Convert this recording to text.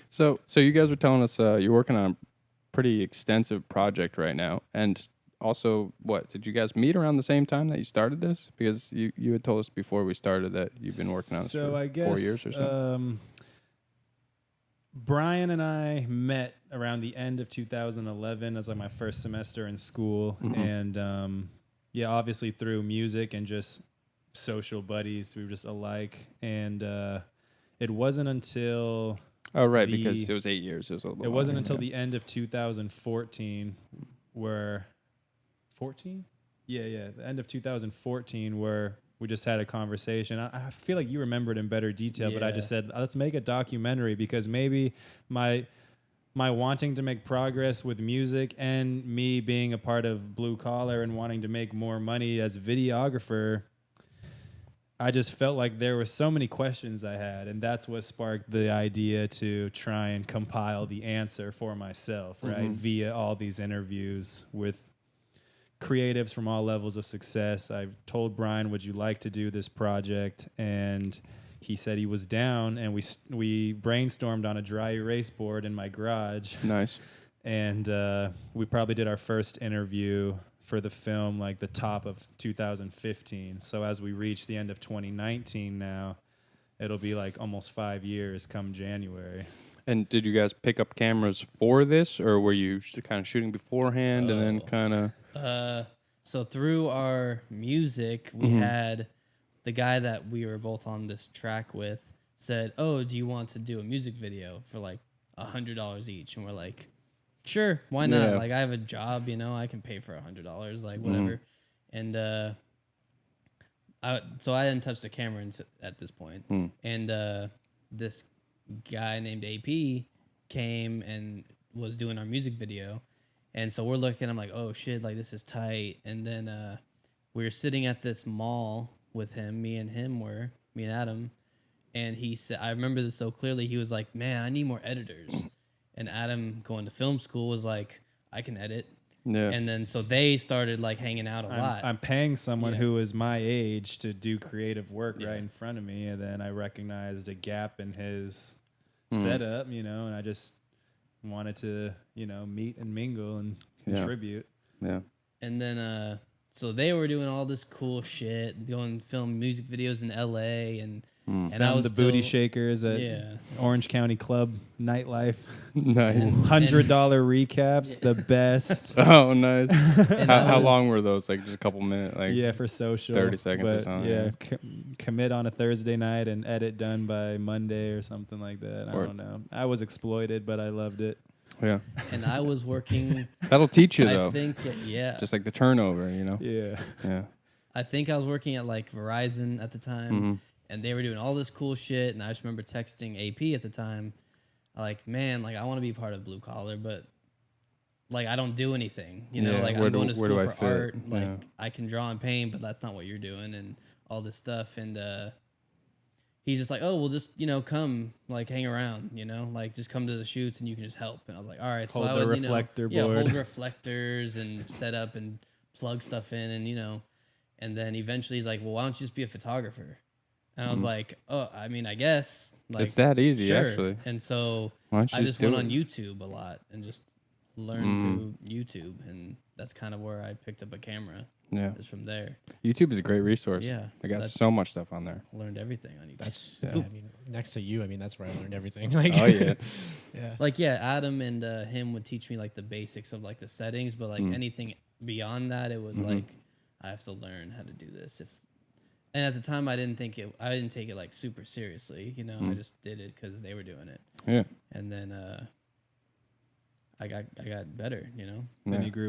So you guys were telling us you're working on a pretty extensive project right now, and also, what did you guys meet around the same time that you started this? Because you had told us before we started that you've been working on this So for I guess 4 years or something. Brian and I met around the end of 2011 as like my first semester in school, and obviously through music and just social buddies, we were just alike. And it wasn't until Oh, right, because it was 8 years. it wasn't until the end of 2014 where 14? Yeah, the end of 2014 where we just had a conversation. I feel like you remembered in better detail, but I just said, let's make a documentary because maybe my wanting to make progress with music and me being a part of Blue Collar and wanting to make more money as a videographer, I just felt like there were so many questions I had, and that's what sparked the idea to try and compile the answer for myself, right? Via all these interviews with creatives from all levels of success. I told Brian, would you like to do this project? And he said he was down, and we brainstormed on a dry erase board in my garage. Nice. And we probably did our first interview for the film like the top of 2015. So as we reach the end of 2019 now, it'll be like almost 5 years come January. And did you guys pick up cameras for this, or were you kind of shooting beforehand and then kind of... So through our music, we had the guy that we were both on this track with said, "Oh, do you want to do a music video for like $100 each?" And we're like, "Sure, why not? Like, I have a job, I can pay for $100, like whatever." And so I didn't touch the camera at this point. And this guy named AP came and was doing our music video. And so we're looking, I'm like, oh shit, like this is tight. And then we were sitting at this mall with him, me and Adam. And he said, I remember this so clearly. He was like, man, I need more editors. And Adam, going to film school, was like, I can edit. Yeah. And then so they started like hanging out a lot. I'm paying someone who is my age to do creative work right in front of me. And then I recognized a gap in his setup, and I just wanted to, meet and mingle and contribute. Yeah. And then, so they were doing all this cool shit, doing film music videos in LA and I was the Booty Shakers at Orange County Club nightlife. Nice. $100 recaps, the best. Oh, nice. How long were those? Like just a couple minutes? Like for social. 30 seconds or something. Yeah, commit on a Thursday night and edit done by Monday or something like that. I don't know. I was exploited, but I loved it. Yeah. And I was working. That'll teach you, though. I think, just like the turnover, Yeah. Yeah. I think I was working at like Verizon at the time. And they were doing all this cool shit, and I just remember texting AP at the time, like, man, like I want to be part of Blue Collar, but like I don't do anything, like I'm going to school for art, like I can draw and paint, but that's not what you're doing, and all this stuff. And he's just like, oh, well, just come, like hang around, like just come to the shoots and you can just help. And I was like, all right, so I would reflector board, hold reflectors and set up and plug stuff in, and and then eventually he's like, well, why don't you just be a photographer? And I was like, oh, I mean, I guess. Like, it's that easy, sure. actually. And so I just went on YouTube a lot and just learned through YouTube. And that's kind of where I picked up a camera. Yeah. Just from there. YouTube is a great resource. Yeah. I got so much stuff on there. Learned everything on YouTube. I mean, next to you, that's where I learned everything. Like, oh, yeah. Yeah. Like, Adam and him would teach me, like, the basics of, like, the settings. But, like, anything beyond that, it was, like, I have to learn how to do this. And at the time, I didn't take it like super seriously, I just did it because they were doing it. Yeah. And then I got better, Then you grew